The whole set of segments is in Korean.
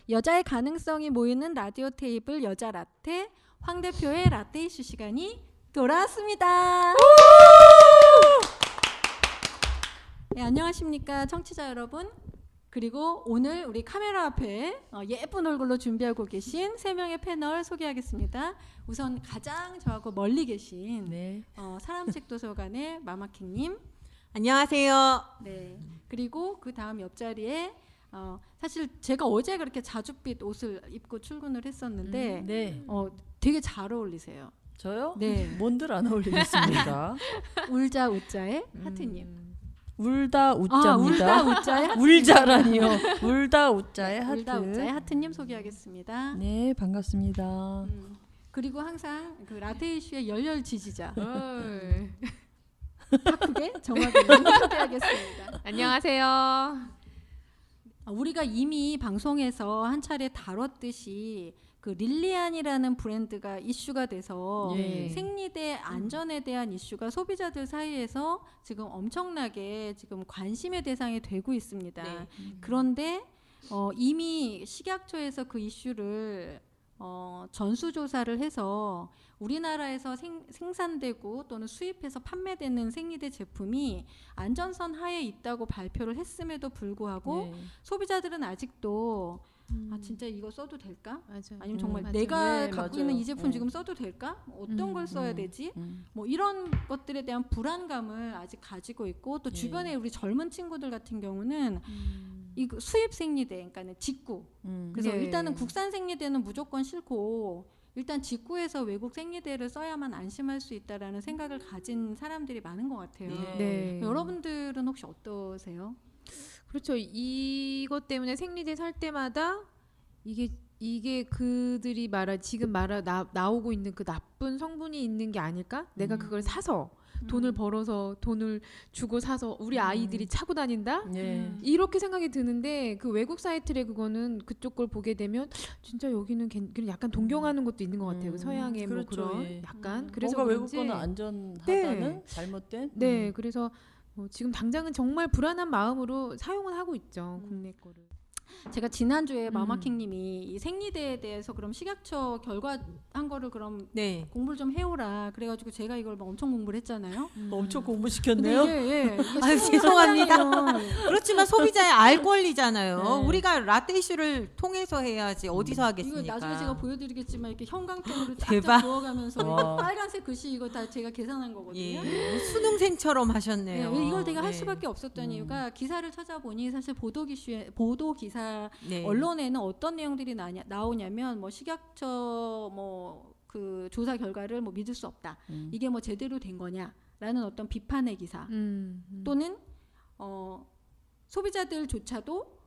여자의 가능성이 모이는 라디오 테이블 여자 라떼, 황 대표의 라떼 이슈 시간이 돌아왔습니다. 네, 안녕하십니까 청취자 여러분. 그리고 오늘 우리 카메라 앞에 예쁜 얼굴로 준비하고 계신 3명의 패널 소개하겠습니다. 우선 가장 저하고 멀리 계신 사람책 도서관의 마마킹님. 안녕하세요. 네. 그리고 그 다음 옆자리에 사실 제가 어제 그렇게 자줏빛 옷을 입고 출근을 했었는데 되게 잘 어울리세요. 저요? 네. 뭔들 안 어울리겠습니까? 울자 웃자의 하트님. 울다 웃자입니다. 울다 웃자의 하트님. 울자라니요. 울다 웃자의 하트. 울다 웃자의 하트님 소개하겠습니다. 네, 반갑습니다. 그리고 항상 그 라떼 이슈의 열렬 지지자. 타쿠게 정화빈님 소개하겠습니다. 안녕하세요. 우리가 이미 방송에서 한 차례 다뤘듯이 그 릴리안이라는 브랜드가 이슈가 돼서 생리대 안전에 대한 이슈가 소비자들 사이에서 지금 엄청나게 지금 관심의 대상이 되고 있습니다. 그런데 이미 식약처에서 그 이슈를 전수조사를 해서 우리나라에서 생산되고 또는 수입해서 판매되는 생리대 제품이 안전선 하에 있다고 발표를 했음에도 불구하고 소비자들은 아직도 진짜 이거 써도 될까? 아니면 정말 내가 갖고 있는 이 제품 지금 써도 될까? 어떤 걸 써야 되지? 뭐 이런 것들에 대한 불안감을 아직 가지고 있고 또 주변에 우리 젊은 친구들 같은 경우는 이 수입 생리대, 그러니까 직구. 그래서 일단은 국산 생리대는 무조건 싫고 일단 직구해서 외국 생리대를 써야만 안심할 수 있다라는 생각을 가진 사람들이 많은 것 같아요. 여러분들은 혹시 어떠세요? 그렇죠. 이것 때문에 생리대 살 때마다 이게 그들이 지금 나오고 있는 그 나쁜 성분이 있는 게 아닐까? 내가 그걸 사서 돈을 벌어서 돈을 주고 사서 우리 아이들이 차고 다닌다? 이렇게 생각이 드는데 그 외국 사이트에 그거는 그쪽 걸 보게 되면 진짜 여기는 그냥 약간 동경하는 것도 있는 것 같아요. 그 서양의 그렇죠, 뭐 그런 약간 그래서 뭔가 외국 거는 안전하다는 잘못된? 그래서 지금 당장은 정말 불안한 마음으로 사용을 하고 있죠. 국내 거를. 제가 지난주에 마마킹님이 이 생리대에 대해서 그럼 식약처 결과한 거를 그럼 공부를 좀 해오라 그래가지고 제가 이걸 막 엄청 공부를 했잖아요. 엄청 공부시켰네요. 아유, 죄송합니다. 그렇지만 소비자의 알 권리잖아요. 우리가 라떼 이슈를 통해서 해야지 어디서 하겠습니까? 이거 나중에 제가 보여드리겠지만 이렇게 형광펜으로 대박. 쫙쫙 그어가면서 빨간색 글씨 이거 다 제가 계산한 거거든요. 수능생처럼 하셨네요. 이걸 제가 할 수밖에 없었던 이유가 기사를 찾아보니 사실 보도 기사 언론에는 어떤 내용들이 나오냐면 뭐 식약처 뭐 그 조사 결과를 뭐 믿을 수 없다. 이게 뭐 제대로 된 거냐라는 어떤 비판의 기사 또는 소비자들조차도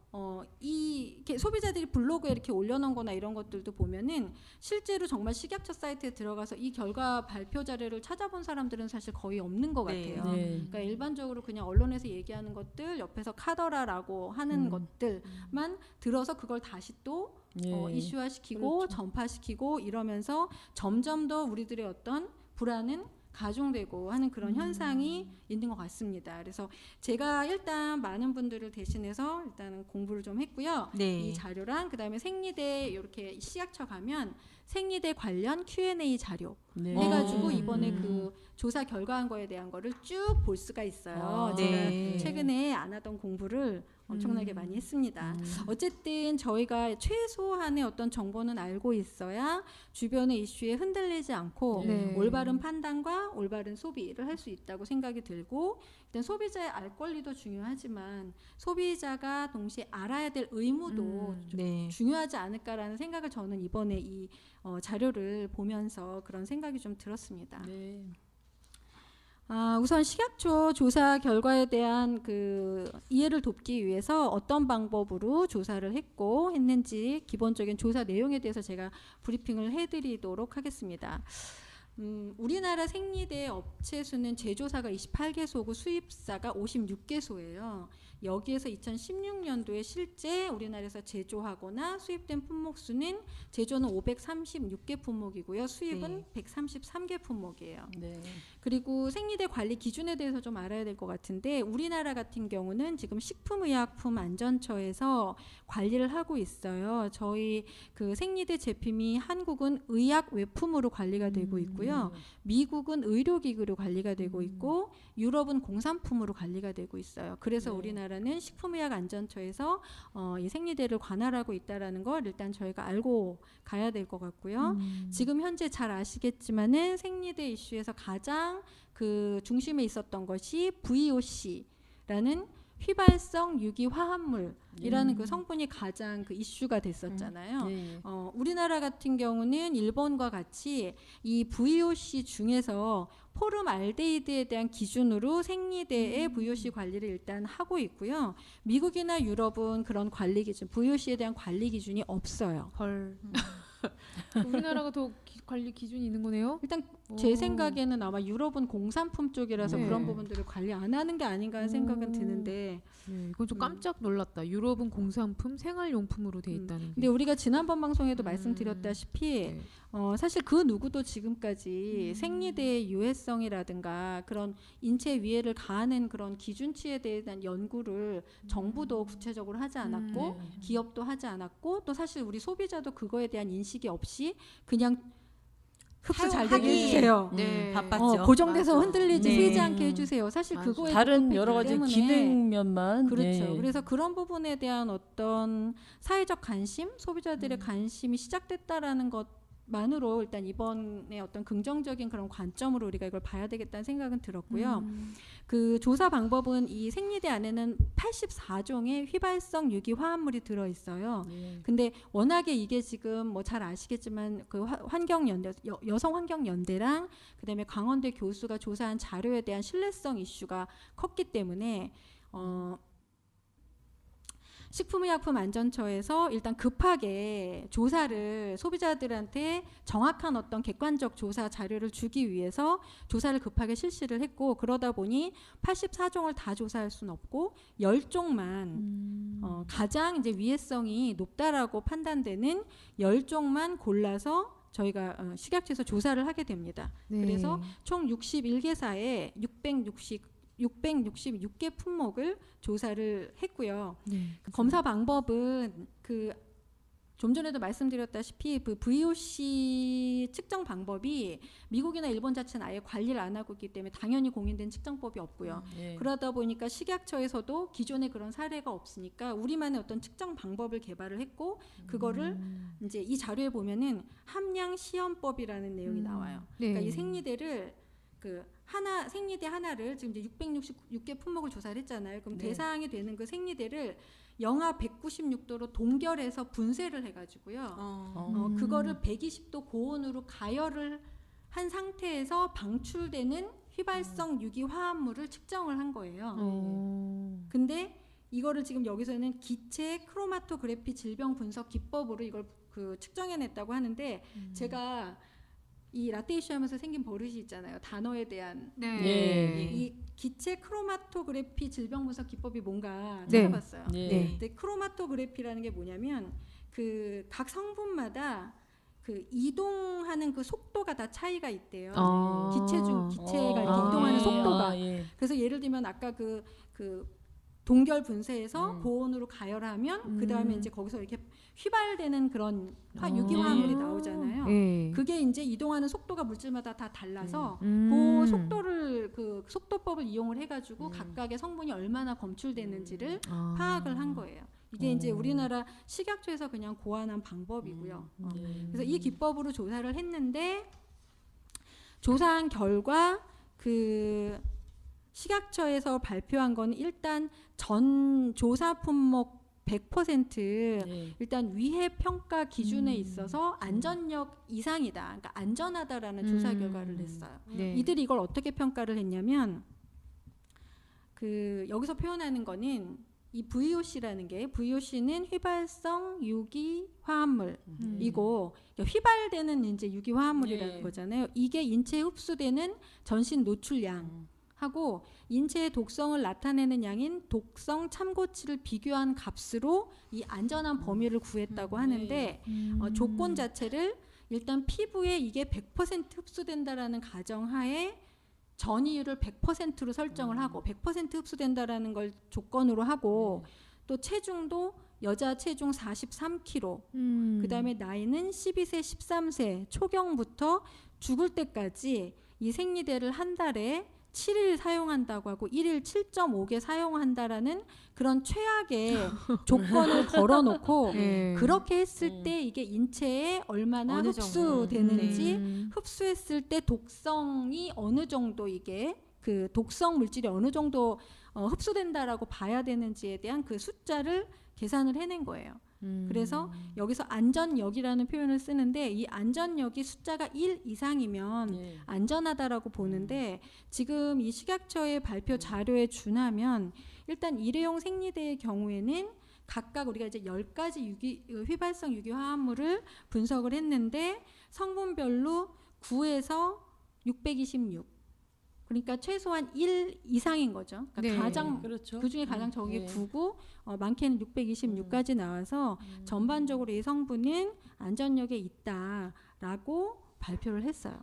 이렇게 소비자들이 블로그에 이렇게 올려놓은 거나 이런 것들도 보면은 실제로 정말 식약처 사이트에 들어가서 이 결과 발표 자료를 찾아본 사람들은 사실 거의 없는 것 같아요. 그러니까 일반적으로 그냥 언론에서 얘기하는 것들 옆에서 카더라라고 하는 것들만 들어서 그걸 다시 또 이슈화시키고 전파시키고 이러면서 점점 더 우리들의 어떤 불안은 가중되고 하는 그런 현상이 있는 것 같습니다. 그래서 제가 일단 많은 분들을 대신해서 일단 공부를 좀 했고요. 이 자료랑 그다음에 생리대 이렇게 식약처 가면 생리대 관련 Q&A 자료 해가지고 이번에 그 조사 결과한 거에 대한 거를 쭉 볼 수가 있어요. 제가 최근에 안 하던 공부를 엄청나게 많이 했습니다. 어쨌든 저희가 최소한의 어떤 정보는 알고 있어야 주변의 이슈에 흔들리지 않고 올바른 판단과 올바른 소비를 할 수 있다고 생각이 들고 일단 소비자의 알 권리도 중요하지만 소비자가 동시에 알아야 될 의무도 중요하지 않을까라는 생각을 저는 이번에 이 자료를 보면서 그런 생각이 좀 들었습니다. 우선 식약처 조사 결과에 대한 그 이해를 돕기 위해서 어떤 방법으로 조사를 했는지 기본적인 조사 내용에 대해서 제가 브리핑을 해드리도록 하겠습니다. 우리나라 생리대 업체 수는 제조사가 28개소고 수입사가 56개소예요. 여기에서 2016년도에 실제 우리나라에서 제조하거나 수입된 품목 수는 제조는 536개 품목이고요. 수입은 133개 품목이에요. 네. 그리고 생리대 관리 기준에 대해서 좀 알아야 될 것 같은데 우리나라 같은 경우는 지금 식품의약품안전처에서 관리를 하고 있어요. 저희 그 생리대 제품이 한국은 의약 외품으로 관리가 되고 있고요. 미국은 의료기구로 관리가 되고 있고 유럽은 공산품으로 관리가 되고 있어요. 그래서 네. 우리나라는 식품의약안전처에서 이 생리대를 관할하고 있다라는 걸 일단 저희가 알고 가야 될 것 같고요. 지금 현재 잘 아시겠지만은 생리대 이슈에서 가장 그 중심에 있었던 것이 VOC라는 휘발성 유기화합물이라는 그 성분이 가장 그 이슈가 됐었잖아요. 네. 우리나라 같은 경우는 일본과 같이 이 VOC 중에서 포름알데히드에 대한 기준으로 생리대의 VOC 관리를 일단 하고 있고요. 미국이나 유럽은 그런 관리 기준, VOC에 대한 관리 기준이 없어요. 헐. 우리나라가 더 관리 기준이 있는 거네요. 일단 제 오. 생각에는 아마 유럽은 공산품 쪽이라서 네. 그런 부분들을 관리 안 하는 게 아닌가 하는 생각은 드는데 네, 이건 좀 깜짝 놀랐다. 유럽은 공산품, 생활용품으로 돼 있다는 게. 근데 우리가 지난번 방송에도 말씀드렸다시피 네. 사실 그 누구도 지금까지 생리대의 유해성이라든가 그런 인체 위해를 가하는 그런 기준치에 대한 연구를 정부도 구체적으로 하지 않았고 네. 기업도 하지 않았고 또 사실 우리 소비자도 그거에 대한 인식이 없이 그냥 흡수 잘 되게 사용하기 해주세요. 네. 바빴죠. 고정돼서 맞아. 흔들리지 네. 새지 않게 해주세요. 사실 맞아. 그거에 다른 여러 가지 기능면만 그렇죠. 네. 그래서 그런 부분에 대한 어떤 사회적 관심, 소비자들의 관심이 시작됐다라는 것만으로 일단 이번에 어떤 긍정적인 그런 관점으로 우리가 이걸 봐야 되겠다는 생각은 들었고요. 그 조사 방법은 이 생리대 안에는 84종의 휘발성 유기 화합물이 들어 있어요. 네. 근데 워낙에 이게 지금 뭐 잘 아시겠지만 그 환경연대 여성 환경연대랑 그다음에 강원대 교수가 조사한 자료에 대한 신뢰성 이슈가 컸기 때문에 식품의약품안전처에서 일단 급하게 조사를 소비자들한테 정확한 어떤 객관적 조사 자료를 주기 위해서 조사를 급하게 실시를 했고 그러다 보니 84종을 다 조사할 수는 없고 10종만 가장 이제 위해성이 높다라고 판단되는 10종만 골라서 저희가 식약처에서 조사를 하게 됩니다. 네. 그래서 총 61개사에 666개 품목을 조사를 했고요. 네. 검사 방법은 그 좀 전에도 말씀드렸다시피 그 VOC 측정 방법이 미국이나 일본 자체는 아예 관리를 안 하고 있기 때문에 당연히 공인된 측정법이 없고요. 네. 그러다 보니까 식약처에서도 기존에 그런 사례가 없으니까 우리만의 어떤 측정 방법을 개발을 했고 그거를 이제 이 자료에 보면은 함량 시험법이라는 내용이 나와요. 네. 그러니까 이 생리대를 그 생리대 하나를 지금 이제 666개 품목을 조사를 했잖아요. 그럼 네. 대상이 되는 그 생리대를 영하 196도로 동결해서 분쇄를 해가지고요. 그거를 120도 고온으로 가열을 한 상태에서 방출되는 휘발성 유기 화합물을 측정을 한 거예요. 근데 이거를 지금 여기서는 기체 크로마토그래피 질병 분석 기법으로 이걸 그 측정해냈다고 하는데 제가 이 라떼 이슈 하면서 생긴 버릇이 있잖아요. 단어에 대한 네. 이 기체 크로마토그래피 질병 분석 기법이 뭔가 네. 찾아봤어요. 네. 근데 크로마토그래피라는 게 뭐냐면 그 각 성분마다 그 이동하는 그 속도가 다 차이가 있대요. 기체가 이렇게 이동하는 속도가. 예. 그래서 예를 들면 아까 그 동결 분쇄해서 고온으로 가열하면 그 다음에 이제 거기서 이렇게 휘발되는 그런 유기 화합물이 나오잖아요. 네. 그게 이제 이동하는 속도가 물질마다 다 달라서 음. 그 속도를 그 속도법을 이용을 해가지고 각각의 성분이 얼마나 검출되는지를 파악을 한 거예요. 이게 이제 우리나라 식약처에서 그냥 고안한 방법이고요. 그래서 이 기법으로 조사를 했는데 조사한 결과 그 식약처에서 발표한 건 일단 전 조사 품목 100% 네. 일단 위해 평가 기준에 있어서 안전력 이상이다. 그러니까 안전하다라는 조사 결과를 냈어요. 네. 이들이 이걸 어떻게 평가를 했냐면 그 여기서 표현하는 거는 이 VOC라는 게 VOC는 휘발성 유기 화합물이고 휘발되는 이제 유기 화합물이라는 예. 거잖아요. 이게 인체에 흡수되는 전신 노출량하고 인체의 독성을 나타내는 양인 독성 참고치를 비교한 값으로 이 안전한 범위를 구했다고 하는데 조건 자체를 일단 피부에 이게 100% 흡수된다라는 가정하에 전이율을 100%로 설정을 하고 100% 흡수된다라는 걸 조건으로 하고 또 체중도 여자 체중 43kg 그다음에 나이는 12세 13세 초경부터 죽을 때까지 이 생리대를 한 달에 7일 사용한다고 하고 1일 7.5개 사용한다라는 그런 최악의 조건을 걸어놓고 네. 그렇게 했을 때 이게 인체에 얼마나 어느 정도. 흡수되는지 흡수했을 때 독성이 어느 정도 이게 그 독성 물질이 어느 정도 흡수된다라고 봐야 되는지에 대한 그 숫자를 계산을 해낸 거예요. 그래서 여기서 안전역이라는 표현을 쓰는데 이 안전역이 숫자가 1 이상이면 예. 안전하다라고 보는데 지금 이 식약처의 발표 자료에 준하면 일단 일회용 생리대의 경우에는 각각 우리가 이제 10가지 휘발성 유기 화합물을 분석을 했는데 성분별로 9에서 626 그러니까 최소한 1 이상인 거죠. 그러니까 네. 가장 그렇죠. 그 중에 가장 적은 게 예. 9고 많게는 626까지 나와서 전반적으로 이 성분은 안전력에 있다라고 발표를 했어요.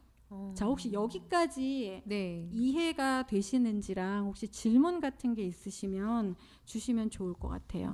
자 혹시 여기까지 네. 이해가 되시는지랑 혹시 질문 같은 게 있으시면 주시면 좋을 것 같아요.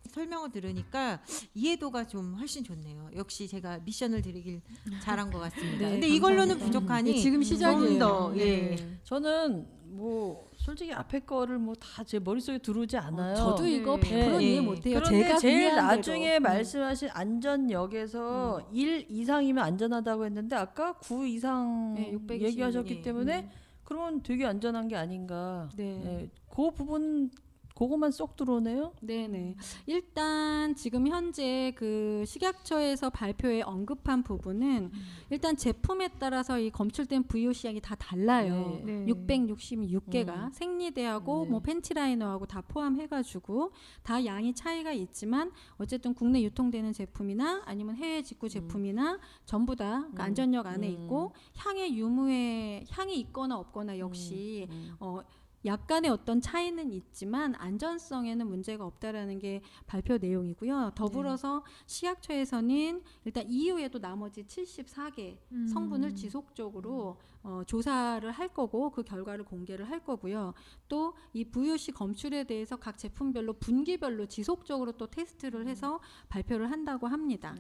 설명을 들으니까 이해도가 좀 훨씬 좋네요. 역시 제가 미션을 드리길 잘한 것 같습니다. 네, 근데 이걸로는 감사합니다. 부족하니 네, 지금 시작이에요. 좀 더, 네. 저는 뭐 솔직히 앞에 거를 뭐 다 제 머릿속에 들어오지 않아요. 저도 이거 네. 100% 이해 예. 못해요. 그런데 제가 제일 이해한 나중에 대로. 말씀하신 안전역에서 1 이상이면 안전하다고 했는데 아까 9 이상 네, 626. 얘기하셨기 예. 때문에 그러면 되게 안전한 게 아닌가. 네. 예, 그 부분 그거만 쏙 들어오네요. 네네. 일단 지금 현재 그 식약처에서 발표에 언급한 부분은 일단 제품에 따라서 이 검출된 VOC 양이 다 달라요. 네. 666개가 생리대하고 네. 뭐 팬티라이너하고 다 포함해가지고 다 양이 차이가 있지만 어쨌든 국내 유통되는 제품이나 아니면 해외 직구 제품이나 전부 다 그 안전력 안에 있고 향의 유무에 향이 있거나 없거나 역시 약간의 어떤 차이는 있지만 안전성에는 문제가 없다라는 게 발표 내용이고요. 더불어서 식약처에서는 일단 이후에도 나머지 74개 성분을 지속적으로 조사를 할 거고 그 결과를 공개를 할 거고요. 또 이 VOC 검출에 대해서 각 제품별로 분기별로 지속적으로 또 테스트를 해서 발표를 한다고 합니다.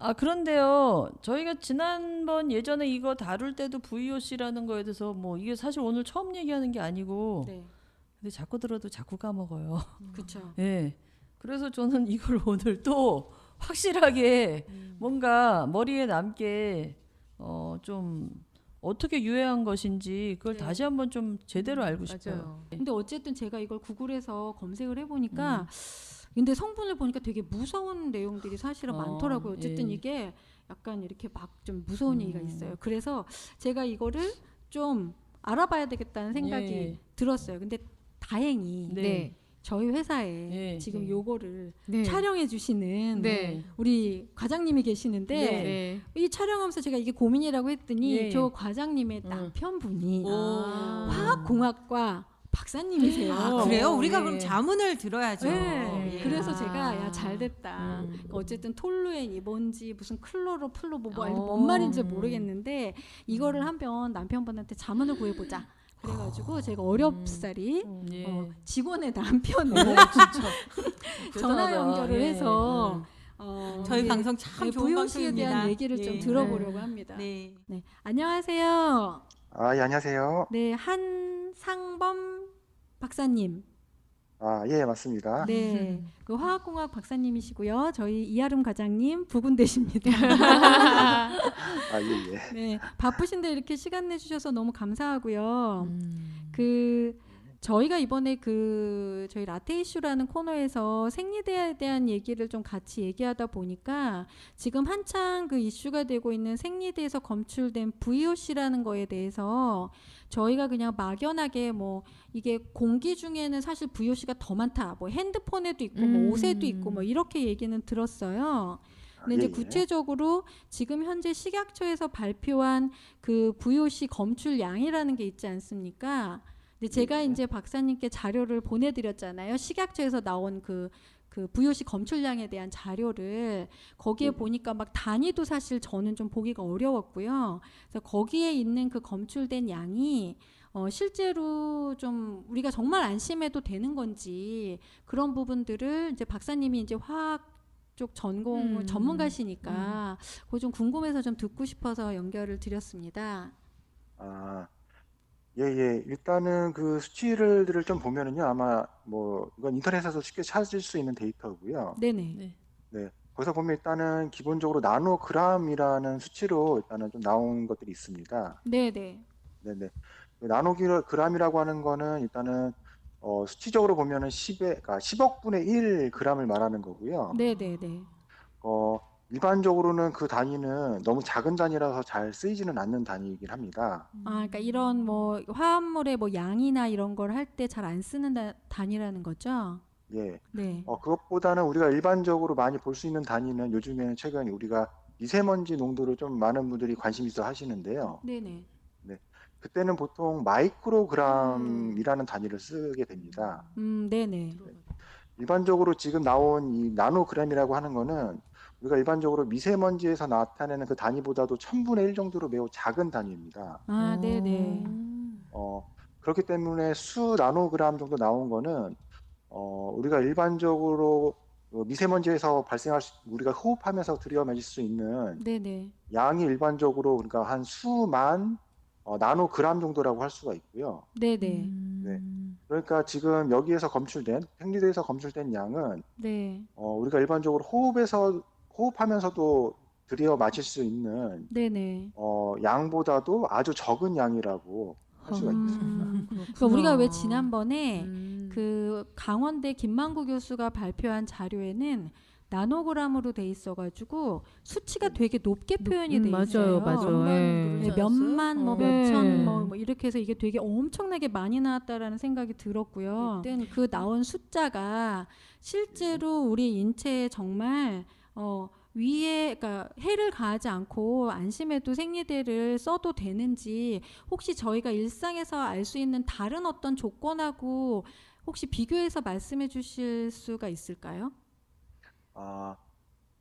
아 그런데요 저희가 지난번 예전에 이거 다룰 때도 VOC라는 거에 대해서 뭐 이게 사실 오늘 처음 얘기하는 게 아니고 네, 근데 자꾸 들어도 자꾸 까먹어요. 그렇죠. 예. 그래서 저는 이걸 오늘 또 확실하게 뭔가 머리에 남게 좀 어떻게 유해한 것인지 그걸 네. 다시 한번 좀 제대로 알고 싶어요. 맞아요. 근데 어쨌든 제가 이걸 구글에서 검색을 해보니까 근데 성분을 보니까 되게 무서운 내용들이 사실은 많더라고요. 어쨌든 예. 이게 약간 이렇게 막 좀 무서운 얘기가 있어요. 그래서 제가 이거를 좀 알아봐야 되겠다는 생각이 예. 들었어요. 근데 다행히 네. 저희 회사에 예. 지금 요거를 네. 촬영해 주시는 네. 우리 과장님이 계시는데 네. 이 촬영하면서 제가 이게 고민이라고 했더니 예. 저 과장님의 남편분이 오. 화학공학과 박사님이세요. 아, 그래요? 우리가 네. 그럼 자문을 들어야죠. 네. 예. 그래서 제가 야 잘됐다. 어쨌든 톨루엔이 뭔지 무슨 클로로플로 뭔 말인지 모르겠는데 이거를 한번 남편분한테 자문을 구해보자. 그래가지고 제가 어렵사리 예. 직원의 남편을 전화 대단하다. 연결을 예. 해서 저희 이게 방송 참 좋은 VOC에 대한 방송입니다. 얘기를 좀 예. 들어보려고 합니다. 네. 네. 안녕하세요. 아, 예, 안녕하세요. 네, 한상범 박사님. 아, 예, 맞습니다. 네, 그 화학공학 박사님이시고요. 저희 이아름 과장님 부군되십니다. 아, 예, 예. 네, 바쁘신데 이렇게 시간 내주셔서 너무 감사하고요. 그 저희가 이번에 저희 라떼 이슈라는 코너에서 생리대에 대한 얘기를 좀 같이 얘기하다 보니까 지금 한창 그 이슈가 되고 있는 생리대에서 검출된 VOC라는 거에 대해서 저희가 그냥 막연하게 뭐 이게 공기 중에는 사실 VOC가 더 많다. 뭐 핸드폰에도 있고 뭐 옷에도 있고 뭐 이렇게 얘기는 들었어요. 근데 이제 예, 예. 구체적으로 지금 현재 식약처에서 발표한 그 VOC 검출량이라는 게 있지 않습니까? 근데 제가 예. 이제 박사님께 자료를 보내드렸잖아요. 식약처에서 나온 그 VOC 검출량에 대한 자료를 거기에 예. 보니까 막 단위도 사실 저는 좀 보기가 어려웠고요. 그래서 거기에 있는 그 검출된 양이 실제로 좀 우리가 정말 안심해도 되는 건지 그런 부분들을 이제 박사님이 이제 화학 쪽 전공 전문가시니까 그거 좀 궁금해서 좀 듣고 싶어서 연결을 드렸습니다. 아, 예, 예. 일단은 그 수치들을 좀 보면은요, 아마 뭐 이건 인터넷에서 쉽게 찾을 수 있는 데이터고요. 네네. 네. 네. 거기서 보면 일단은 기본적으로 나노그램이라는 수치로 일단은 좀 나온 것들이 있습니다. 네네. 네네. 나노그램이라고 하는 거는 일단은 수치적으로 보면은 10억 분의 1 g을 말하는 거고요. 네네네. 일반적으로는 그 단위는 너무 작은 단위라서 잘 쓰이지는 않는 단위이긴 합니다. 그러니까 이런 뭐 화합물의 뭐 양이나 이런 걸 할 때 잘 안 쓰는 단위라는 거죠? 예. 네. 그것보다는 우리가 일반적으로 많이 볼 수 있는 단위는 요즘에는 최근에 우리가 미세먼지 농도를 좀 많은 분들이 관심 있어 하시는데요. 네네. 그때는 보통 마이크로그램이라는 단위를 쓰게 됩니다. 네네. 일반적으로 지금 나온 이 나노그램이라고 하는 거는 우리가 일반적으로 미세먼지에서 나타내는 그 단위보다도 1000분의 1 정도로 매우 작은 단위입니다. 아, 네네. 그렇기 때문에 수 나노그램 정도 나온 거는 우리가 일반적으로 미세먼지에서 우리가 호흡하면서 들여마실 수 있는 네네. 양이 일반적으로 그러니까 한 수만 나노그램 정도라고 할 수가 있고요. 네네. 네. 그러니까 지금 여기에서 생리대에서 검출된 양은 네. 우리가 일반적으로 호흡하면서도 들여 마실 수 있는 네네. 양보다도 아주 적은 양이라고 할 수가 있습니다. 그러니까 우리가 왜 지난번에 음. 그 강원대 김만구 교수가 발표한 자료에는 나노그램으로 돼 있어가지고 수치가 되게 높게 표현이 돼 있어요. 맞아요. 예. 네, 몇만 뭐 네. 몇천 뭐 이렇게 해서 이게 되게 엄청나게 많이 나왔다라는 생각이 들었고요. 그땐 그 나온 숫자가 실제로 우리 인체에 정말 위에 그러니까 해를 가하지 않고 안심해도 생리대를 써도 되는지 혹시 저희가 일상에서 알 수 있는 다른 어떤 조건하고 혹시 비교해서 말씀해 주실 수가 있을까요?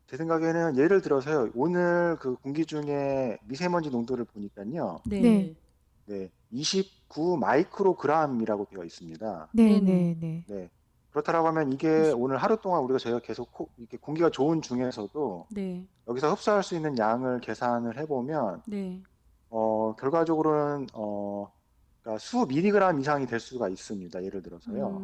제 생각에는 예를 들어서요. 오늘 그 공기 중에 미세먼지 농도를 보니까요. 네. 네, 29 마이크로그램이라고 되어 있습니다. 네네. 네. 그렇다라고 하면 이게 오늘 하루 동안 저희가 계속 이렇게 공기가 좋은 중에서도 네. 여기서 흡수할 수 있는 양을 계산을 해보면 네. 결과적으로는 그러니까 수 미리그램 이상이 될 수가 있습니다. 예를 들어서요.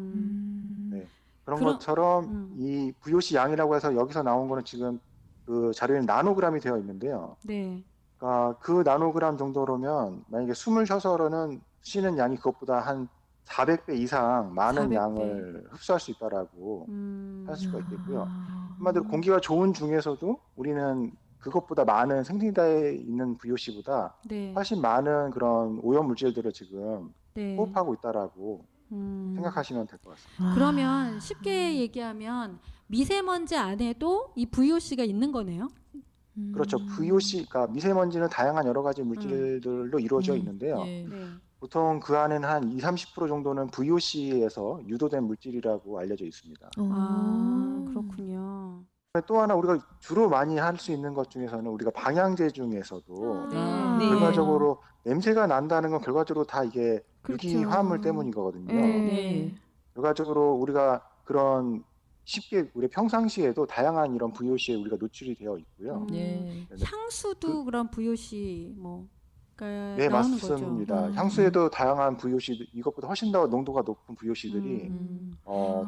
네. 그런 그럼- 것처럼 이 VOC 양이라고 해서 여기서 나온 거는 지금 그 자료에는 나노그램이 되어 있는데요. 네. 그러니까 그 나노그램 정도로면 만약에 숨을 쉬어서는 쉬는 양이 그것보다 한 400배 이상 많은 400배. 양을 흡수할 수 있다라고 할 수가 있겠고요. 아. 한마디로 공기가 좋은 중에서도 우리는 그것보다 많은 생리대에 있는 VOC보다 네. 훨씬 많은 그런 오염 물질들을 지금 네. 호흡하고 있다라고 음. 생각하시면 될 것 같습니다. 그러면 쉽게 얘기하면 미세먼지 안에도 이 VOC가 있는 거네요. 그렇죠. VOC, 그러니까 미세먼지는 다양한 여러 가지 물질들로 이루어져 있는데요. 예. 네. 보통 그 안에는 한 20-30% 정도는 VOC에서 유도된 물질이라고 알려져 있습니다. 아, 그렇군요. 또 하나 우리가 주로 많이 할 수 있는 것 중에서는 우리가 방향제 중에서도 네. 결과적으로 냄새가 난다는 건 결과적으로 다 이게 유기 그렇죠. 화합물 때문이거든요. 네. 결과적으로 우리가 그런 쉽게 우리 평상시에도 다양한 이런 VOC에 우리가 노출이 되어 있고요. 예. 향수도 그런 VOC 뭐 네, 나오는 맞습니다. 거죠. 향수에도 다양한 VOC, 이것보다 훨씬 더 농도가 높은 VOC들이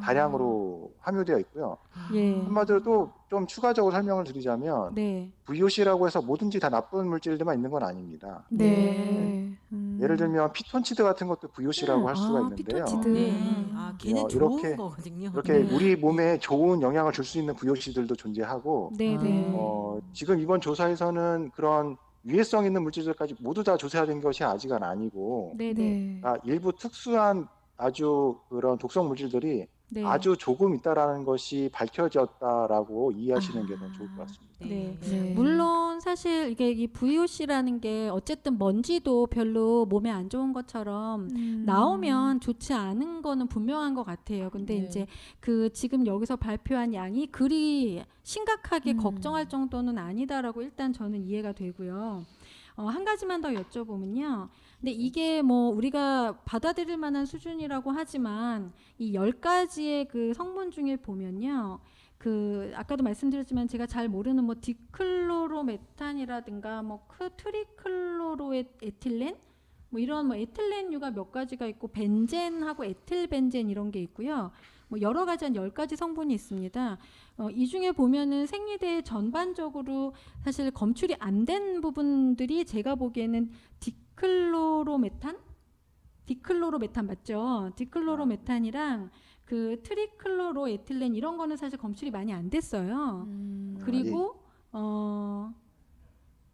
다량으로 함유되어 있고요. 예. 한마디로 또 좀 추가적으로 설명을 드리자면 네. VOC라고 해서 뭐든지 다 나쁜 물질들만 있는 건 아닙니다. 네. 예를 들면 피톤치드 같은 것도 VOC라고 할 수가 있는데요. 피톤치드. 네. 아, 걔는 이렇게- 좋은 거거든요. 이렇게 네. 우리 몸에 좋은 영향을 줄 수 있는 VOC들도 존재하고 네, 네. 지금 이번 조사에서는 그런 유해성 있는 물질들까지 모두 다 조사된 것이 아직은 아니고 네, 네. 일부 특수한 아주 그런 독성 물질들이 네. 아주 조금 있다라는 것이 밝혀졌다라고 이해하시는 게 더 좋을 것 같습니다. 네. 네. 물론 사실 이게 이 VOC라는 게 어쨌든 먼지도 별로 몸에 안 좋은 것처럼 나오면 좋지 않은 거는 분명한 것 같아요. 근데 네. 이제 그 지금 여기서 발표한 양이 그리 심각하게 걱정할 정도는 아니다라고 일단 저는 이해가 되고요. 한 가지만 더 여쭤보면요. 근데 이게 뭐 우리가 받아들일 만한 수준이라고 하지만 이 10가지의 그 성분 중에 보면요. 그 아까도 말씀드렸지만 제가 잘 모르는 뭐 디클로로메탄이라든가 뭐 트리클로로에틸렌 뭐 이런 뭐 에틸렌유가 몇 가지가 있고 벤젠하고 에틸벤젠 이런 게 있고요. 뭐 여러 가지 한 10가지 성분이 있습니다. 이 중에 보면은 생리대 전반적으로 사실 검출이 안 된 부분들이 제가 보기에는 디클로로메탄 맞죠? 디클로로메탄이랑 그 트리클로로에틸렌 이런 거는 사실 검출이 많이 안 됐어요. 그리고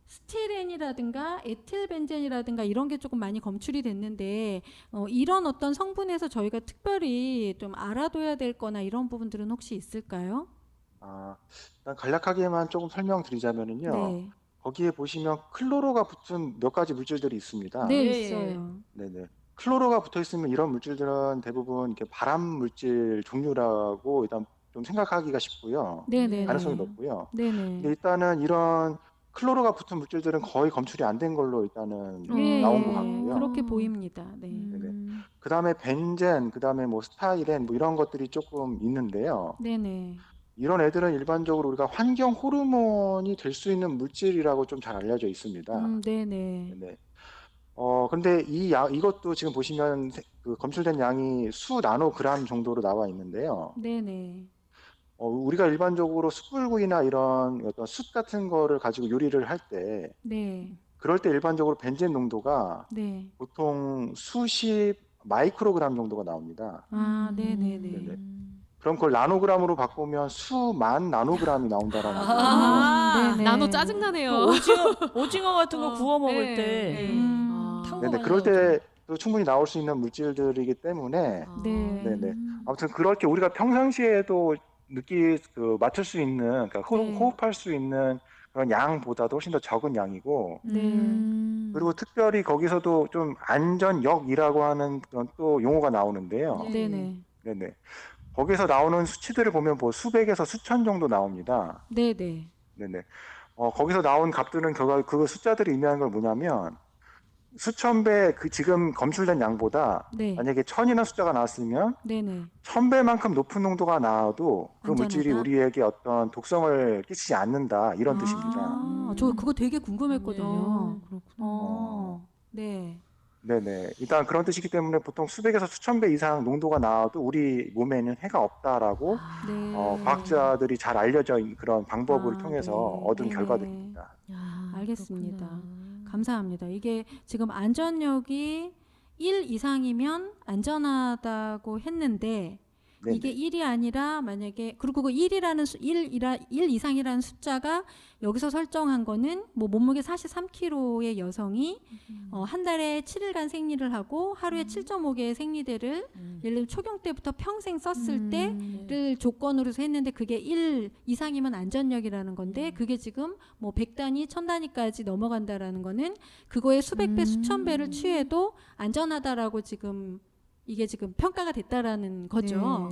스티렌이라든가 에틸벤젠이라든가 이런 게 조금 많이 검출이 됐는데 이런 어떤 성분에서 저희가 특별히 좀 알아둬야 될 거나 이런 부분들은 혹시 있을까요? 일단 간략하게만 조금 설명드리자면은요. 네. 거기에 보시면 클로로가 붙은 몇 가지 물질들이 있습니다. 네, 예, 있어요. 네네. 클로로가 붙어 있으면 이런 물질들은 대부분 이렇게 발암 물질 종류라고 일단 좀 생각하기가 쉽고요. 네, 네. 가능성이 높고요. 네, 근데 네. 일단은 이런 클로로가 붙은 물질들은 거의 검출이 안 된 걸로 일단은 예, 나온 예, 것 같고요. 그렇게 보입니다. 네. 그 다음에 벤젠, 그 다음에 뭐 스타이렌 뭐 이런 것들이 조금 있는데요. 네, 네. 이런 애들은 일반적으로 우리가 환경 호르몬이 될 수 있는 물질이라고 좀 잘 알려져 있습니다. 네, 네. 네. 근데 이것도 지금 보시면 그 검출된 양이 수 나노그램 정도로 나와 있는데요. 네, 네. 우리가 일반적으로 숯불구이나 이런 어떤 숯 같은 거를 가지고 요리를 할 때, 네. 그럴 때 일반적으로 벤젠 농도가 네. 보통 수십 마이크로그램 정도가 나옵니다. 네, 네, 네. 네네. 그럼 그걸 나노그램으로 바꾸면 수만 나노그램이 나온다라는 거죠. 네네. 나노 짜증나네요. 오징어 같은 거 구워 먹을 네, 때 네. 탄 네네. 거 그럴 많이 때도 충분히 나올 수 있는 물질들이기 때문에 네. 네네. 아무튼 그렇게 우리가 평상시에도 맡을 수 있는, 그러니까 네. 호흡할 수 있는 그런 양보다도 훨씬 더 적은 양이고, 네. 그리고 특별히 거기서도 좀 안전역이라고 하는 그런 또 용어가 나오는데요. 네, 네. 네네. 거기서 나오는 수치들을 보면 뭐 수백에서 수천 정도 나옵니다. 네, 네. 네네. 거기서 나온 값들은 결과 그 숫자들이 의미하는 걸 뭐냐면 수천 배 그 지금 검출된 양보다 네. 만약에 1000이라는 숫자가 나왔으면 네, 네. 1000배만큼 높은 농도가 나와도 그 안전하다? 물질이 우리에게 어떤 독성을 끼치지 않는다 이런 뜻입니다. 저 그거 되게 궁금했거든요. 그렇구나. 네. 네네. 일단 그런 뜻이기 때문에 보통 수백에서 수천 배 이상 농도가 나와도 우리 몸에는 해가 없다라고 네. 과학자들이 잘 알려져 있는 그런 방법을 통해서 네. 얻은 네네. 결과들입니다. 알겠습니다. 감사합니다. 이게 지금 안전력이 1 이상이면 안전하다고 했는데 네네. 이게 1이 아니라 만약에 그리고 그 1 이상이라는 숫자가 여기서 설정한 거는 뭐 몸무게 43kg의 여성이 한 달에 7일간 생리를 하고 하루에 7.5개의 생리대를 예를 들면 초경 때부터 평생 썼을 때를 조건으로 해서 했는데 그게 1 이상이면 안전력이라는 건데 그게 지금 뭐 100단위, 1000단위까지 넘어간다라는 거는 그거의 수백 배, 수천 배를 취해도 안전하다라고 지금 이게 지금 평가가 됐다라는 거죠.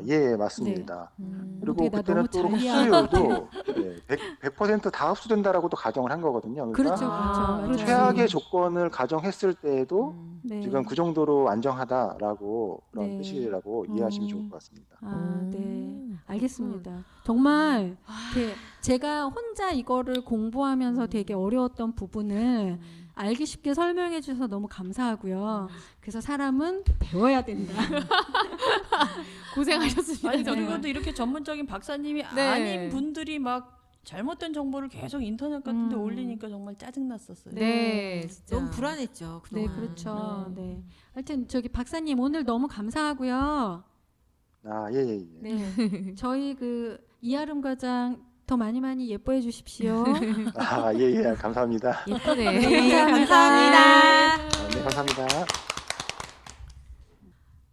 예, 맞습니다. 그리고 어떻게 나 그때는 너무 또 잘 이해하고. 흡수율도 100% 다 흡수된다라고도 가정을 한 거거든요. 그렇죠, 그러니까 그렇죠. 최악의 조건을 가정했을 때에도 네. 지금 그 정도로 안정하다라고 그런 네. 뜻이라고 이해하시면 좋을 것 같습니다. 네. 알겠습니다. 정말 제가 혼자 이거를 공부하면서 되게 어려웠던 부분을 알기 쉽게 설명해 주셔서 너무 감사하고요. 그래서 사람은 배워야 된다. 고생하셨습니다. 아니 정말. 그리고도 이렇게 전문적인 박사님이 네. 아닌 분들이 막 잘못된 정보를 계속 인터넷 같은 데 음. 올리니까 정말 짜증났었어요. 네, 진짜. 너무 불안했죠. 네, 그동안. 그렇죠. 네. 하여튼 저기 박사님 오늘 너무 감사하고요. 아, 예, 예, 예. 네. 저희 그 이아름 과장 더 많이 예뻐해 주십시오. 아, 예, 예. 감사합니다. 예쁘네. 네, 감사합니다. 아, 네, 감사합니다.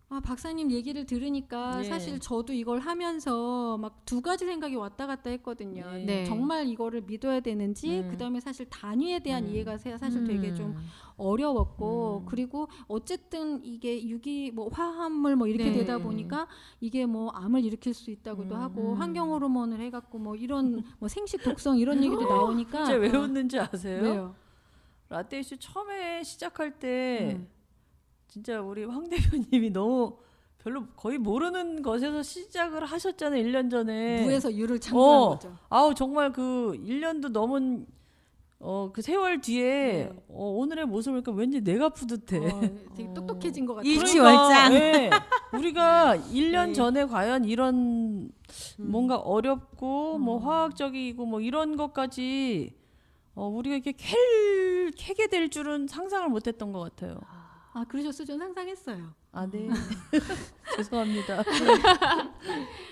아, 박사님 얘기를 들으니까 네. 사실 저도 이걸 하면서 막 두 가지 생각이 왔다 갔다 했거든요. 네. 네. 정말 이거를 믿어야 되는지, 그다음에 사실 단위에 대한 이해가 사실 되게 좀 어려웠고, 그리고 어쨌든 이게 유기 뭐 화합물 뭐 이렇게 네. 되다 보니까 이게 뭐 암을 일으킬 수 있다고도 하고 환경 호르몬을 해갖고 뭐 이런 뭐 생식 독성 이런 얘기도 나오니까 진짜 왜 웃는지 아세요? 왜요? 라떼 이슈 처음에 시작할 때 진짜 우리 황 대표님이 너무 별로 거의 모르는 것에서 시작을 하셨잖아요. 1년 전에. 무에서 유를 창조한 거죠. 아우 정말 그 1년도 넘은 그 세월 뒤에 네. 오늘의 모습을 보니까 왠지 내가 뿌듯해. 되게 똑똑해진 것 같아요. 일취월장. 네. 우리가 1년 네. 전에 과연 이런 뭔가 어렵고 뭐 화학적이고 뭐 이런 것까지 우리가 이렇게 캐게 될 줄은 상상을 못했던 것 같아요. 아, 그러셨어요? 전 상상했어요. 아, 네. 죄송합니다.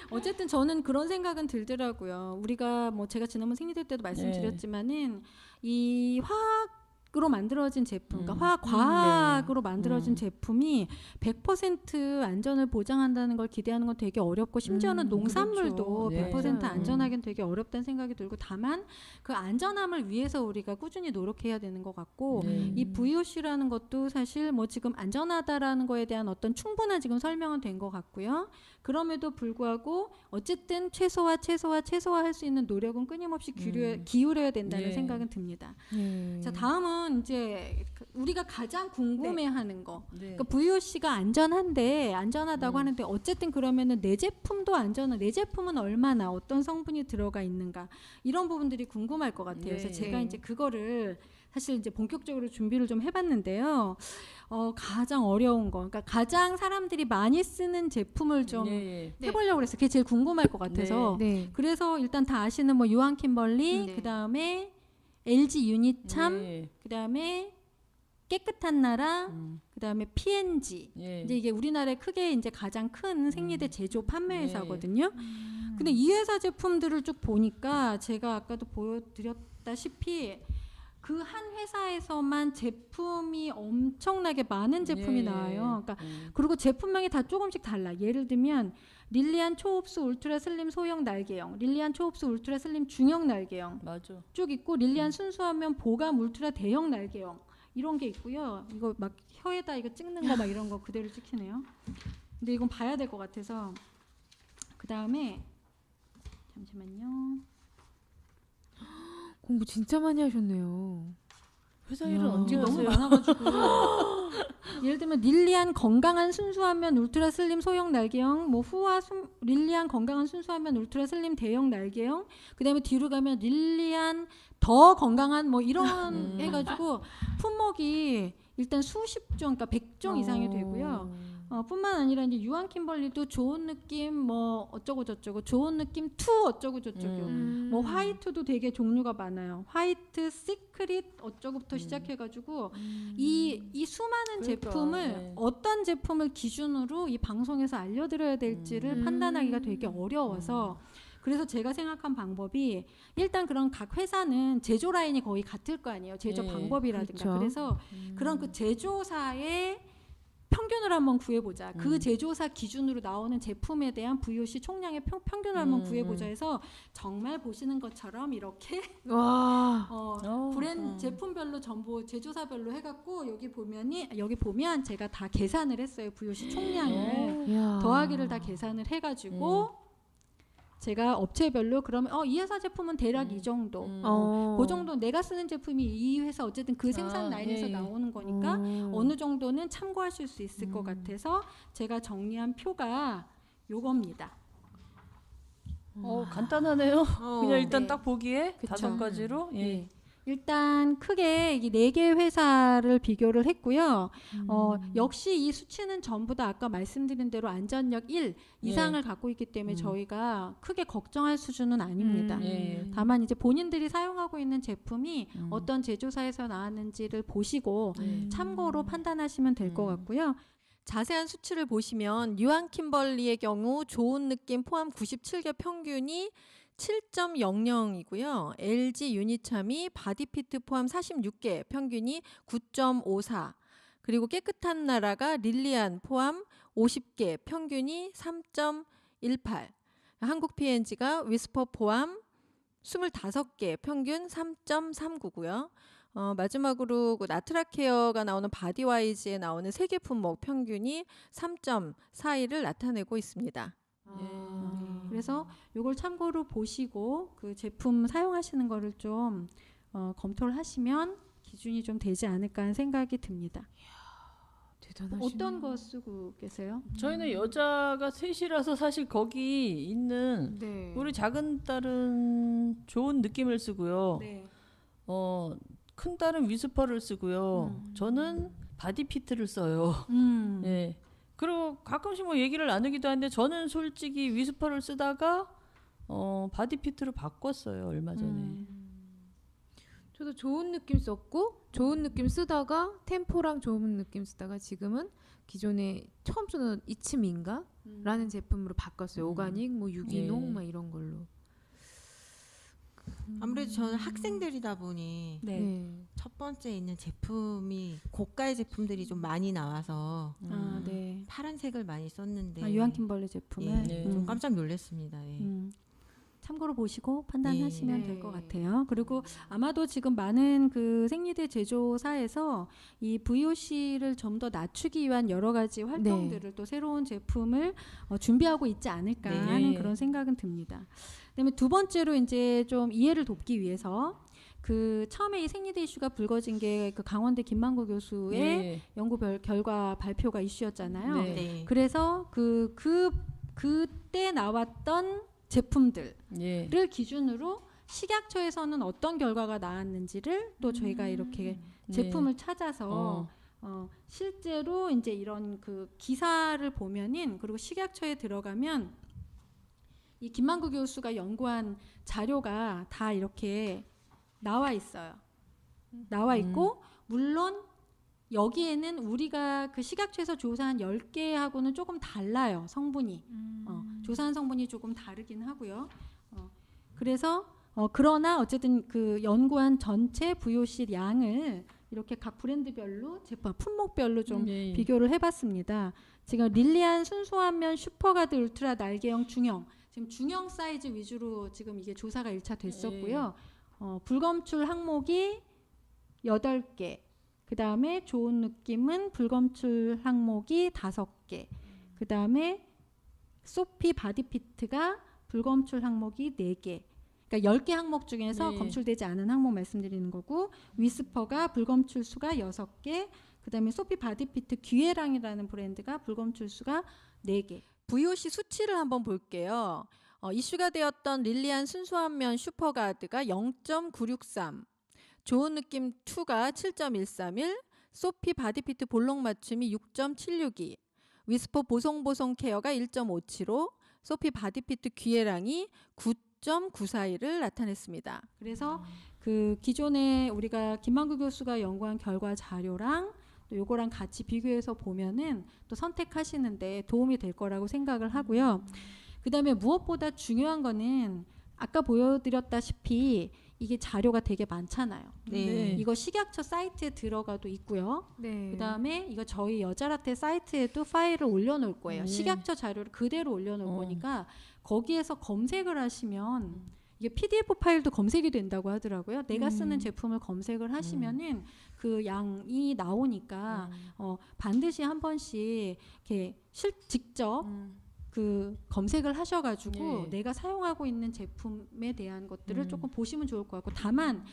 어쨌든 저는 그런 생각은 들더라고요. 우리가 뭐 제가 지난번 생리대 때도 말씀드렸지만은 이 화학으로 만들어진 제품, 그러니까 과학으로 만들어진 제품이 100% 안전을 보장한다는 걸 기대하는 건 되게 어렵고 심지어는 농산물도 그렇죠. 100% 네. 안전하기는 되게 어렵다는 생각이 들고 다만 그 안전함을 위해서 우리가 꾸준히 노력해야 되는 것 같고 이 VOC라는 것도 사실 뭐 지금 안전하다라는 거에 대한 어떤 충분한 지금 설명은 된 것 같고요. 그럼에도 불구하고 어쨌든 최소화할 수 있는 노력은 끊임없이 기울여야 된다는 네. 생각은 듭니다. 네. 자, 다음은 이제 우리가 가장 궁금해하는 거. 네. 그러니까 VOC가 안전하다고 하는데 어쨌든 그러면은 내 제품도 내 제품은 얼마나 어떤 성분이 들어가 있는가 이런 부분들이 궁금할 것 같아요. 그래서 네. 제가 네. 이제 그거를 사실 이제 본격적으로 준비를 좀 해봤는데요. 가장 어려운 거, 그러니까 가장 사람들이 많이 쓰는 제품을 좀 네. 해보려고 그랬어요. 그게 제일 궁금할 것 같아서. 네. 그래서 일단 다 아시는 뭐 유한 킴벌리, 네. 그 다음에 LG 유니참, 네. 그 다음에 깨끗한 나라, 그 다음에 PNG. 네. 이제 이게 우리나라에 크게 이제 가장 큰 생리대 제조 판매 네. 회사거든요. 근데 이 회사 제품들을 쭉 보니까 제가 아까도 보여드렸다시피 그 한 회사에서만 제품이 엄청나게 많은 제품이 네. 나와요. 그러니까 그리고 제품명이 다 조금씩 달라. 예를 들면 릴리안 초흡수 울트라 슬림 소형 날개형, 릴리안 초흡수 울트라 슬림 중형 날개형 맞아. 쭉 있고 릴리안 순수하면 보감 울트라 대형 날개형 이런 게 있고요. 이거 막 혀에다 이거 찍는 거 막 이런 거 그대로 찍히네요. 근데 이건 봐야 될 것 같아서 그 다음에 잠시만요. 공부 진짜 많이 하셨네요. 회사 일은 야. 언제 이게 너무 하세요? 많아가지고 예를 들면 릴리안 건강한 순수하면 울트라 슬림 소형 날개형, 뭐 릴리안 건강한 순수하면 울트라 슬림 대형 날개형, 그다음에 뒤로 가면 릴리안 더 건강한 뭐 이런 해가지고 품목이 일단 수십 종, 그러니까 100종 이상이 되고요. 뿐만 아니라 이제 유한 킴벌리도 좋은 느낌 뭐 어쩌고 저쩌고 좋은 느낌 투 어쩌고 저쩌고 뭐 화이트도 되게 종류가 많아요. 화이트 시크릿 어쩌고부터 시작해가지고 이 수많은 그러니까, 제품을 네. 어떤 제품을 기준으로 이 방송에서 알려드려야 될지를 판단하기가 되게 어려워서 그래서 제가 생각한 방법이 일단 그런 각 회사는 제조 라인이 거의 같을 거 아니에요. 제조 네, 방법이라든가. 그렇죠. 그래서 그런 그 제조사의 평균을 한번 구해보자. 그 제조사 기준으로 나오는 제품에 대한 VOC 총량의 평균을 한번 구해보자 해서 정말 보시는 것처럼 이렇게 와. 브랜드 제품별로 전부 제조사별로 해갖고 여기 보면 제가 다 계산을 했어요. VOC 총량을 야. 더하기를 다 계산을 해가지고 제가 업체별로 그러면 이 회사 제품은 대략 이 정도. 그 정도 내가 쓰는 제품이 이 회사 어쨌든 그 생산 라인에서 예. 나오는 거니까 어느 정도는 참고하실 수 있을 것 같아서 제가 정리한 표가 요겁니다. 간단하네요. 그냥 일단 네. 딱 보기에 그쵸. 5가지로. 예. 네. 일단 크게 이 4개 회사를 비교를 했고요. 역시 이 수치는 전부 다 아까 말씀드린 대로 안전력 1 이상을 갖고 있기 때문에 저희가 크게 걱정할 수준은 아닙니다. 예. 다만 이제 본인들이 사용하고 있는 제품이 어떤 제조사에서 나왔는지를 보시고 참고로 판단하시면 될 것 같고요. 자세한 수치를 보시면 유한킴벌리의 경우 좋은 느낌 포함 97개 평균이 7.00이고요. LG 유니참이 바디피트 포함 46개 평균이 9.54. 그리고 깨끗한 나라가 릴리안 포함 50개 평균이 3.18. 한국 P&G가 위스퍼 포함 25개 평균 3.39고요. 마지막으로 그 나트라케어가 나오는 바디와이즈에 나오는 세계 품목 평균이 3.42를 나타내고 있습니다. 그래서 이걸 참고로 보시고 그 제품 사용하시는 거를 좀 검토를 하시면 기준이 좀 되지 않을까 하는 생각이 듭니다. 대단하시네. 어떤 거 쓰고 계세요? 저희는 여자가 셋이라서 사실 거기 있는 네. 우리 작은 딸은 좋은 느낌을 쓰고요. 네. 큰 딸은 위스퍼를 쓰고요. 저는 바디피트를 써요. 예. 그리고 가끔씩 뭐 얘기를 나누기도 하는데 저는 솔직히 위스퍼를 쓰다가 바디피트로 바꿨어요. 얼마 전에. 저도 좋은 느낌 썼고 좋은 느낌 쓰다가 템포랑 좋은 느낌 쓰다가 지금은 기존에 처음 쓰는 이츠민가 라는 제품으로 바꿨어요. 오가닉 뭐 유기농 예. 막 이런 걸로. 아무래도 저는 학생들이다 보니 네. 첫 번째 있는 제품이 고가의 제품들이 좀 많이 나와서 아, 네. 파란색을 많이 썼는데 유한킴벌리 제품을 네. 좀 깜짝 놀랐습니다. 예. 참고로 보시고 판단하시면 네. 될 것 같아요. 그리고 아마도 지금 많은 그 생리대 제조사에서 이 VOC를 좀 더 낮추기 위한 여러 가지 활동들을 또 새로운 제품을 준비하고 있지 않을까 네. 하는 그런 생각은 듭니다. 그다음에 두 번째로 이제 좀 이해를 돕기 위해서 그 처음에 이 생리대 이슈가 불거진 게 그 강원대 김만고 교수의 예. 연구 결과 발표가 이슈였잖아요. 네. 네. 그래서 그때 나왔던 제품들을 예. 기준으로 식약처에서는 어떤 결과가 나왔는지를 또 저희가 이렇게 네. 제품을 찾아서 실제로 이제 이런 그 기사를 보면은 그리고 식약처에 들어가면 이 김만구 교수가 연구한 자료가 다 이렇게 나와 있어요. 나와 있고 물론 여기에는 우리가 그 식약처에서 조사한 10개하고는 조금 달라요. 성분이. 조사한 성분이 조금 다르긴 하고요. 그래서 그러나 어쨌든 그 연구한 전체 VOC 양을 이렇게 각 브랜드별로 제품 품목별로 좀 예. 비교를 해봤습니다. 지금 릴리안 순수한면 슈퍼가드 울트라 날개형 중형 지금 중형 사이즈 위주로 지금 이게 조사가 1차 됐었고요. 불검출 항목이 8개. 그 다음에 좋은 느낌은 불검출 항목이 5개. 그 다음에 소피 바디피트가 불검출 항목이 4개. 그러니까 10개 항목 중에서 네. 검출되지 않은 항목 말씀드리는 거고 위스퍼가 불검출 수가 6개. 그 다음에 소피 바디피트 귀해랑이라는 브랜드가 불검출 수가 4개. VOC 수치를 한번 볼게요. 이슈가 되었던 릴리안 순수한면 슈퍼가드가 0.963, 좋은 느낌 2가 7.131, 소피 바디피트 볼록 맞춤이 6.762, 위스퍼 보송보송 케어가 1.575, 소피 바디피트 귀해랑이 9.941을 나타냈습니다. 그래서 그 기존에 우리가 김만구 교수가 연구한 결과 자료랑 또 요거랑 같이 비교해서 보면은 또 선택하시는데 도움이 될 거라고 생각을 하고요. 그다음에 무엇보다 중요한 거는 아까 보여드렸다시피 이게 자료가 되게 많잖아요. 네. 이거 식약처 사이트에 들어가도 있고요. 네. 그다음에 이거 저희 여자라떼 사이트에도 파일을 올려놓을 거예요. 네. 식약처 자료를 그대로 올려놓을 어. 거니까 거기에서 검색을 하시면 이게 PDF 파일도 검색이 된다고 하더라고요. 내가 쓰는 제품을 검색을 하시면은 그 양이 나오니까 반드시 한 번씩 이렇게 직접 그 검색을 하셔가지고 네. 내가 사용하고 있는 제품에 대한 것들을 조금 보시면 좋을 것 같고 다만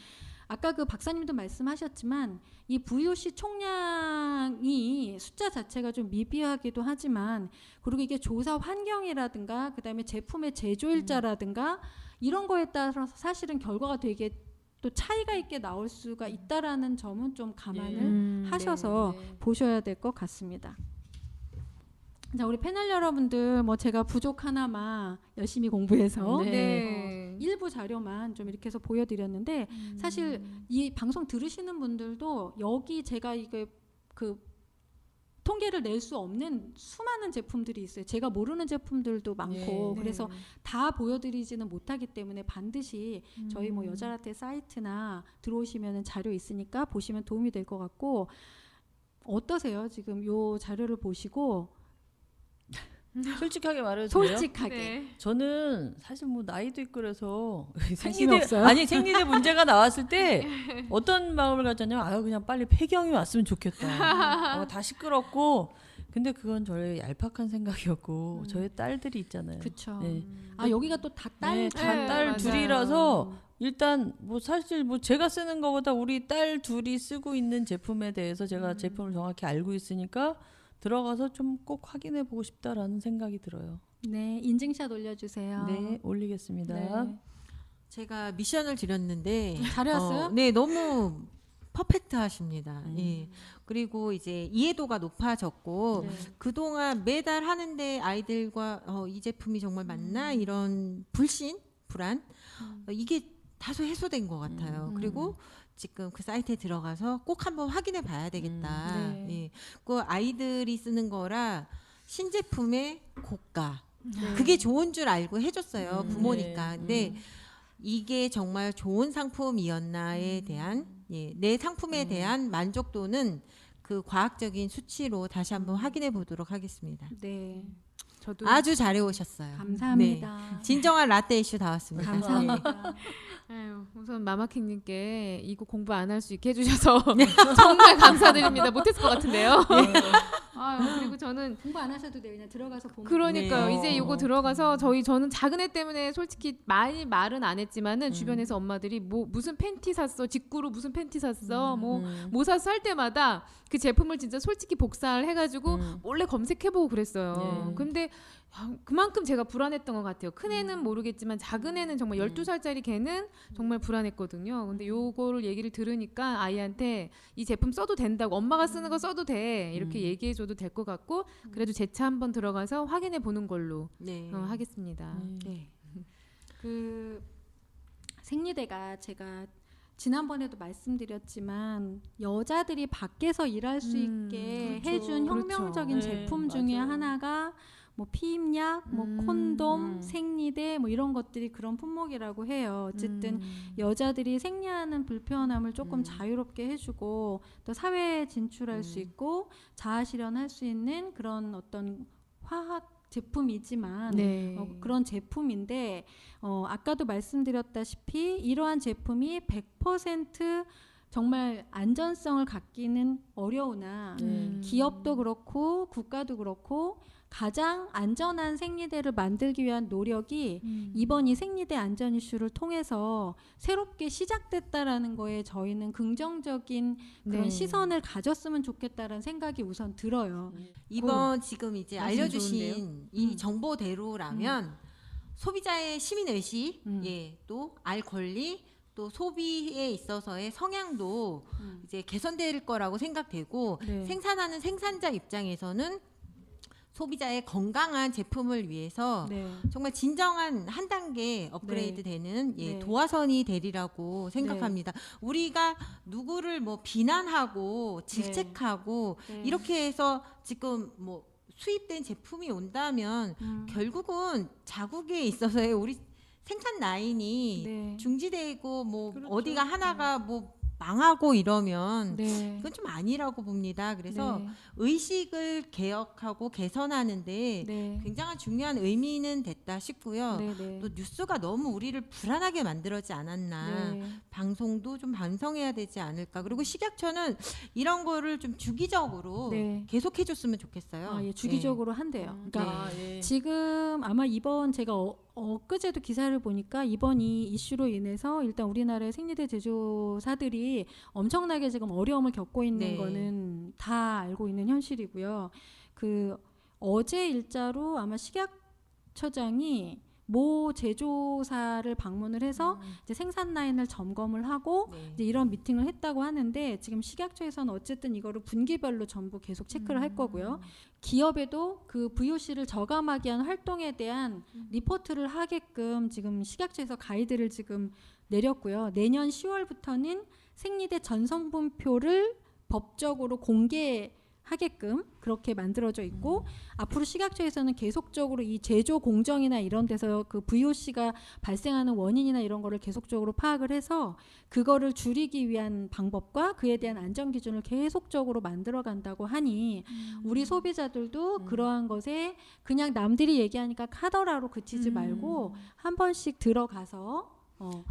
아까 그 박사님도 말씀하셨지만 이 VOC 총량이 숫자 자체가 좀 미비하기도 하지만 그리고 이게 조사 환경이라든가 그다음에 제품의 제조일자라든가 이런 거에 따라서 사실은 결과가 되게 또 차이가 있게 나올 수가 있다라는 점은 좀 감안을 하셔서 보셔야 될 것 같습니다. 자, 우리 패널 여러분들 뭐 제가 부족 하나만 열심히 공부해서 네. 일부 자료만 좀 이렇게 해서 보여드렸는데 사실 이 방송 들으시는 분들도 여기 제가 이게 그 통계를 낼 수 없는 수많은 제품들이 있어요. 제가 모르는 제품들도 많고 그래서 다 보여드리지는 못하기 때문에 반드시 저희 뭐 여자라떼 사이트나 들어오시면은 자료 있으니까 보시면 도움이 될 것 같고 어떠세요? 지금 요 자료를 보시고 솔직하게 말해도 돼요? 솔직하게 네. 저는 사실 뭐 나이도 있고 그래서 관심 없어요? 아니 생리대 문제가 나왔을 때 어떤 마음을 가졌냐면 아유 그냥 빨리 폐경이 왔으면 좋겠다. 다 시끄럽고 근데 그건 저의 얄팍한 생각이었고 저희 딸들이 있잖아요. 그쵸. 네. 아 여기가 또 다 딸 네, 다 네, 딸 맞아요. 둘이라서 일단 뭐 사실 뭐 제가 쓰는 것보다 우리 딸 둘이 쓰고 있는 제품에 대해서 제가 제품을 정확히 알고 있으니까 들어가서 좀 꼭 확인해 보고 싶다라는 생각이 들어요. 네, 인증샷 올려주세요. 네, 올리겠습니다. 네. 제가 미션을 드렸는데 잘해왔어요? 네, 너무 퍼펙트하십니다. 예. 그리고 이제 이해도가 높아졌고 네. 그동안 매달 하는데 아이들과 이 제품이 정말 맞나 이런 불신, 불안 이게 다소 해소된 것 같아요. 그리고 지금 그 사이트에 들어가서 꼭 한번 확인해 봐야 되겠다. 네. 예. 그 아이들이 쓰는 거라 신제품의 고가 네. 그게 좋은 줄 알고 해줬어요. 부모니까. 네. 근데 이게 정말 좋은 상품이었나에 대한 내 상품에 대한 만족도는 그 과학적인 수치로 다시 한번 확인해 보도록 하겠습니다. 네, 저도 아주 잘해 오셨어요. 감사합니다. 진정한 라떼 이슈 다 왔습니다. 감사합니다. 아유, 우선 마마킹님께 이거 공부 안 할 수 있게 해주셔서 정말 감사드립니다. 못했을 것 같은데요. 아유, 그리고 저는 공부 안 하셔도 돼요. 그냥 들어가서 보면. 그러니까요. 네. 이제 이거 들어가서 저는 작은 애 때문에 솔직히 많이 말은 안 했지만은 주변에서 엄마들이 뭐 무슨 팬티 샀어, 직구로 무슨 팬티 샀어, 뭐 샀어 할 때마다 그 제품을 진짜 솔직히 복사를 해가지고 몰래 검색해보고 그랬어요. 네. 근데 그만큼 제가 불안했던 것 같아요. 큰 애는 모르겠지만 작은 애는 정말 12살짜리 걔는 정말 불안했거든요. 근데 요거를 얘기를 들으니까 아이한테 이 제품 써도 된다고 엄마가 쓰는 거 써도 돼 이렇게 얘기해줘도 될 것 같고 그래도 재차 한번 들어가서 확인해 보는 걸로 네. 하겠습니다. 네. 그 생리대가 제가 지난번에도 말씀드렸지만 여자들이 밖에서 일할 수 있게 그렇죠. 해준 그렇죠. 혁명적인 네, 제품 중에 맞아요. 하나가 뭐 피임약, 뭐 콘돔, 생리대 뭐 이런 것들이 그런 품목이라고 해요. 어쨌든 여자들이 생리하는 불편함을 조금 자유롭게 해주고 또 사회에 진출할 수 있고 자아 실현할 수 있는 그런 어떤 화학 제품이지만 네. 그런 제품인데 아까도 말씀드렸다시피 이러한 제품이 100% 정말 안전성을 갖기는 어려우나 기업도 그렇고 국가도 그렇고 가장 안전한 생리대를 만들기 위한 노력이 이번 이 생리대 안전 이슈를 통해서 새롭게 시작됐다라는 거에 저희는 긍정적인 그런 네. 시선을 가졌으면 좋겠다라는 생각이 우선 들어요. 이번 지금 이제 말씀 알려주신 이 정보대로라면 소비자의 시민 의식, 또 알 권리, 또 소비에 있어서의 성향도 이제 개선될 거라고 생각되고 네. 생산하는 생산자 입장에서는 소비자의 건강한 제품을 위해서 네. 정말 진정한 한 단계 업그레이드 되는 네. 도화선이 되리라고 생각합니다. 우리가 누구를 뭐 비난하고 질책하고 네. 이렇게 해서 지금 뭐 수입된 제품이 온다면 결국은 자국에 있어서의 우리 생산 라인이 네. 중지되고 뭐 그렇죠. 어디가 하나가 뭐 망하고 이러면 네. 그건 좀 아니라고 봅니다. 그래서 네. 의식을 개혁하고 개선하는데 네. 굉장한 중요한 의미는 됐다 싶고요. 네. 네. 또 뉴스가 너무 우리를 불안하게 만들었지 않았나. 네. 방송도 좀 반성해야 되지 않을까. 그리고 식약처는 이런 거를 좀 주기적으로 네. 계속해 줬으면 좋겠어요. 아, 예, 주기적으로 한대요. 그러니까 아, 예. 지금 아마 이번 제가 엊그제도 기사를 보니까 이번 이 이슈로 인해서 일단 우리나라의 생리대 제조사들이 엄청나게 지금 어려움을 겪고 있는 네. 거는 다 알고 있는 현실이고요. 그 어제 일자로 아마 식약처장이 모 제조사를 방문을 해서 이제 생산 라인을 점검을 하고 네. 이제 이런 미팅을 했다고 하는데 지금 식약처에서는 어쨌든 이거를 분기별로 전부 계속 체크를 할 거고요. 기업에도 그 VOC를 저감하기 위한 활동에 대한 리포트를 하게끔 지금 식약처에서 가이드를 지금 내렸고요. 내년 10월부터는 생리대 전성분표를 법적으로 공개하게끔 그렇게 만들어져 있고 앞으로 식약처에서는 계속적으로 이 제조 공정이나 이런 데서 그 VOC가 발생하는 원인이나 이런 거를 계속적으로 파악을 해서 그거를 줄이기 위한 방법과 그에 대한 안전 기준을 계속적으로 만들어 간다고 하니 우리 소비자들도 그러한 것에 그냥 남들이 얘기하니까 카더라로 그치지 말고 한 번씩 들어가서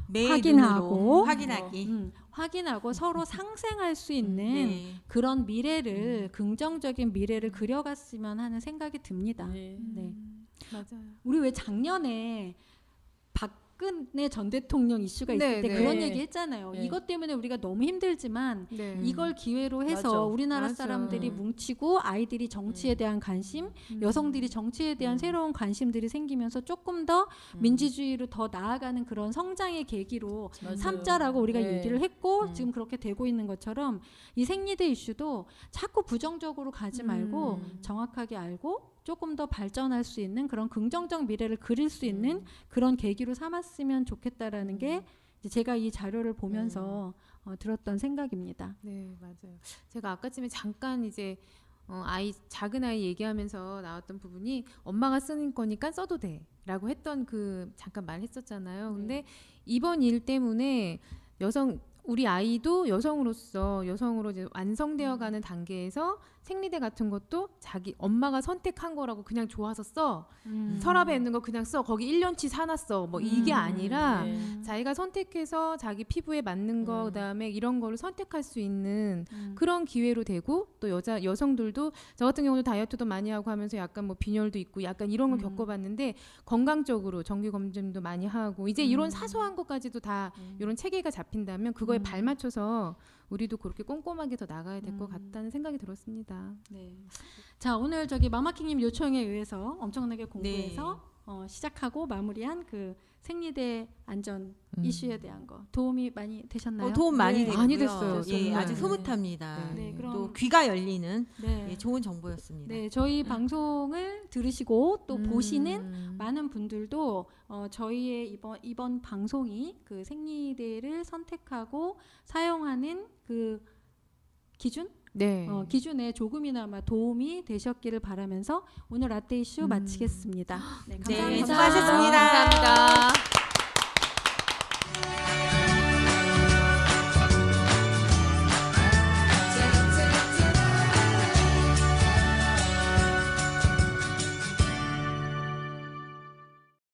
매일 확인하고 눈으로 확인하기. 확인하고 서로 상생할 수 있는 네. 그런 미래를 긍정적인 미래를 그려갔으면 하는 생각이 듭니다. 네. 네. 맞아요. 우리 왜 작년에 박근혜 전 대통령 이슈가 있을 네, 때 네. 그런 얘기 했잖아요. 네. 이것 때문에 우리가 너무 힘들지만 네. 이걸 기회로 해서 맞아. 우리나라 맞아. 사람들이 뭉치고 아이들이 정치에 대한 관심, 여성들이 정치에 대한 새로운 관심들이 생기면서 조금 더 민주주의로 더 나아가는 그런 성장의 계기로 맞아요. 삼자라고 우리가 네. 얘기를 했고 지금 그렇게 되고 있는 것처럼 이 생리대 이슈도 자꾸 부정적으로 가지 말고 정확하게 알고 조금 더 발전할 수 있는 그런 긍정적 미래를 그릴 수 있는 그런 계기로 삼았으면 좋겠다라는 게 이제 제가 이 자료를 보면서 들었던 생각입니다. 네, 맞아요. 제가 아까쯤에 잠깐 이제 작은 아이 얘기하면서 나왔던 부분이 엄마가 쓰는 거니까 써도 돼라고 했던 그 잠깐 말했었잖아요. 근데 이번 일 때문에 우리 아이도 여성으로 이제 완성되어가는 단계에서 생리대 같은 것도 자기 엄마가 선택한 거라고 그냥 좋아서 써. 서랍에 있는 거 그냥 써. 거기 1년치 사놨어. 뭐 이게 아니라 네. 자기가 선택해서 자기 피부에 맞는 거 그다음에 이런 거를 선택할 수 있는 그런 기회로 되고 또 여성들도 저 같은 경우도 다이어트도 많이 하고 하면서 약간 뭐 빈혈도 있고 약간 이런 걸 겪어봤는데 건강적으로 정기 검진도 많이 하고 이제 이런 사소한 것까지도 다 이런 체계가 잡힌다면 그거에 발맞춰서 우리도 그렇게 꼼꼼하게 더 나가야 될 것 같다는 생각이 들었습니다. 네. 자, 오늘 저기 마마킹님 요청에 의해서 엄청나게 공부해서 시작하고 마무리한 그 생리대 안전 이슈에 대한 거 도움이 많이 되셨나요? 도움 많이 네. 되고요. 많이 됐어요, 예, 정말. 아주 흐뭇합니다. 네, 그럼 또 귀가 열리는 네. 예, 좋은 정보였습니다. 네, 저희 방송을 들으시고 또 보시는 많은 분들도 저희의 이번 방송이 그 생리대를 선택하고 사용하는 그 기준? 네. 기준에 조금이나마 도움이 되셨기를 바라면서 오늘 라떼 이슈 마치겠습니다. 네, 네, 감사합니다. 수고하셨습니다. 감사합니다.